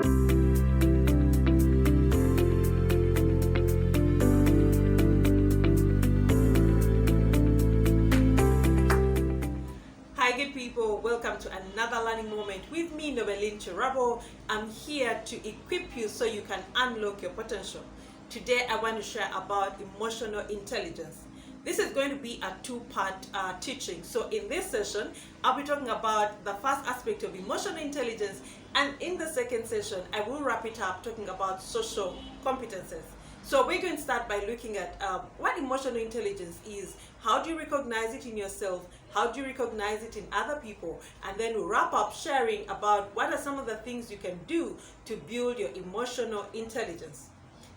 Hi good people, welcome to another learning moment with me, Nobeline Chirabo. I'm here to equip you so you can unlock your potential. Today I want to share about emotional intelligence. This is going to be a two-part teaching. So in this session, I'll be talking about the first aspect of emotional intelligence, and in the second session, I will wrap it up talking about social competences. So we're going to start by looking at what emotional intelligence is, how do you recognize it in yourself, how do you recognize it in other people, and then we'll wrap up sharing about what are some of the things you can do to build your emotional intelligence.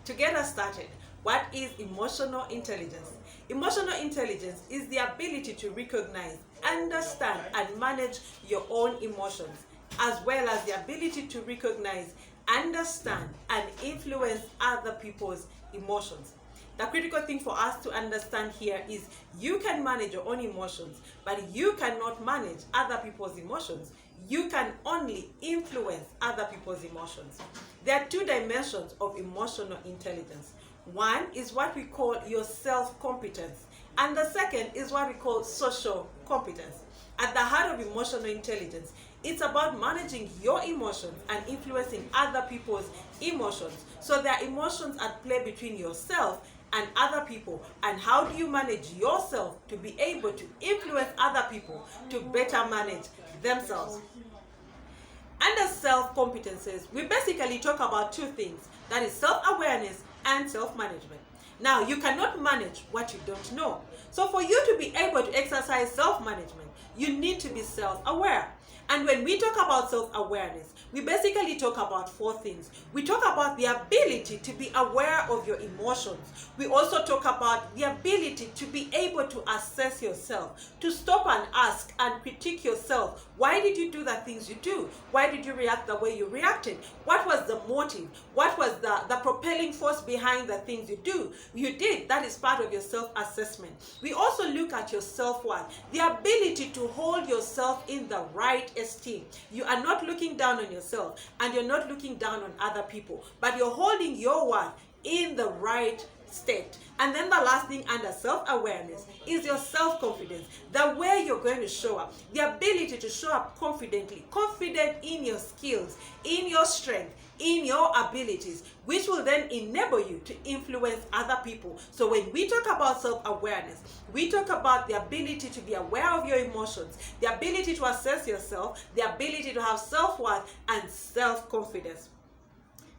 To get us started, what is emotional intelligence? Emotional intelligence is the ability to recognize, understand, and manage your own emotions, as well as the ability to recognize, understand, and influence other people's emotions. The critical thing for us to understand here is you can manage your own emotions, but you cannot manage other people's emotions. You can only influence other people's emotions. There are two dimensions of emotional intelligence. One is what we call your self-competence, and the second is what we call social competence. At the heart of emotional intelligence, it's about managing your emotions and influencing other people's emotions. So there are emotions at play between yourself and other people, and how do you manage yourself to be able to influence other people to better manage themselves. Under self-competences, we basically talk about two things, that is self-awareness and self-management. Now, you cannot manage what you don't know. So for you to be able to exercise self-management, you need to be self-aware. And when we talk about self-awareness, we basically talk about four things. We talk about the ability to be aware of your emotions. We also talk about the ability to be able to assess yourself, to stop and ask and critique yourself. Why did you do the things you do? Why did you react the way you reacted? What was the motive? What was the propelling force behind the things you did? That is part of your self-assessment. We also look at your self-worth, the ability to hold yourself in the right esteem. You are not looking down on yourself, and you're not looking down on other people, but you're holding your worth in the right state. And then the last thing under self-awareness is your self-confidence, the way you're going to show up, the ability to show up confidently, confident in your skills, in your strength, in your abilities, which will then enable you to influence other people. So when we talk about self-awareness, we talk about the ability to be aware of your emotions, the ability to assess yourself, the ability to have self-worth and self-confidence.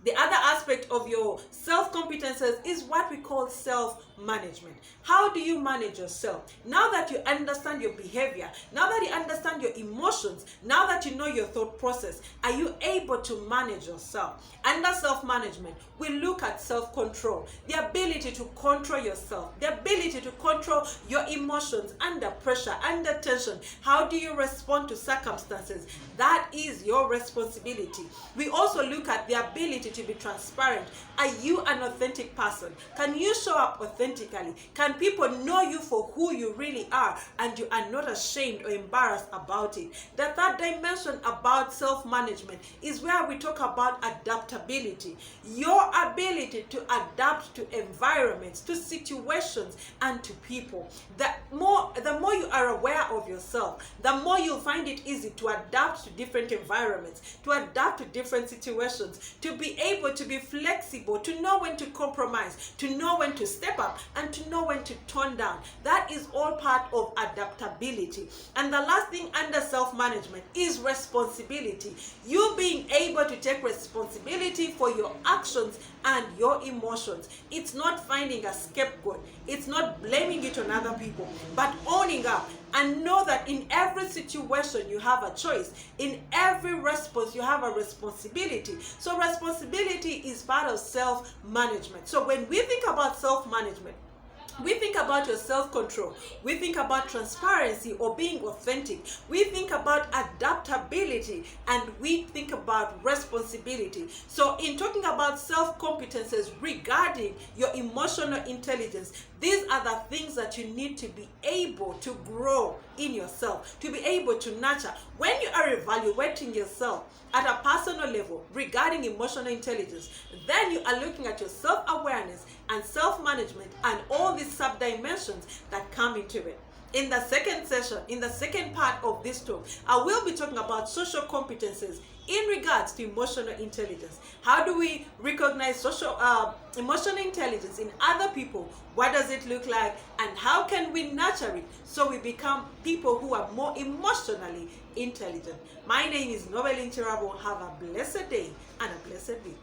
The other aspect of your self-competences is what we call self-management. How do you manage yourself? Now that you understand your behavior, now that you understand your emotions, now that you know your thought process, are you able to manage yourself? Under self-management, we look at self-control, the ability to control yourself, the ability to control your emotions under pressure, under tension. How do you respond to circumstances? That is your responsibility. We also look at the ability to be transparent. Are you an authentic person? Can you show up authentically? Can people know you for who you really are, and you are not ashamed or embarrassed about it? The third dimension about self-management is where we talk about adaptability. Your ability to adapt to environments, to situations, and to people. The more you are aware of yourself, the more you'll find it easy to adapt to different environments, to adapt to different situations, to be able to be flexible, to know when to compromise, to know when to step up, and to know when to tone down. That is all part of adaptability. And the last thing under self-management is responsibility. You being able to take responsibility for your actions and your emotions. It's not finding a scapegoat. It's not blaming it on other people, but owning up and know that in every situation you have a choice. In every response you have a responsibility. So responsibility is part of self-management. So when we think about self-management, We think about your self-control. We think about transparency or being authentic. We think about adaptability, and we think about responsibility. So in talking about self-competences regarding your emotional intelligence, these are the things that you need to be able to grow in yourself, to be able to nurture. When you are evaluating yourself at a personal level regarding emotional intelligence, then you are looking at your self-awareness and self-management and all these sub-dimensions that come into it. In the second session, in the second part of this talk, I will be talking about social competences in regards to emotional intelligence. How do we recognize emotional intelligence in other people? What does it look like? And how can we nurture it so we become people who are more emotionally intelligent? My name is Nobeline Chirabo. Have a blessed day and a blessed week.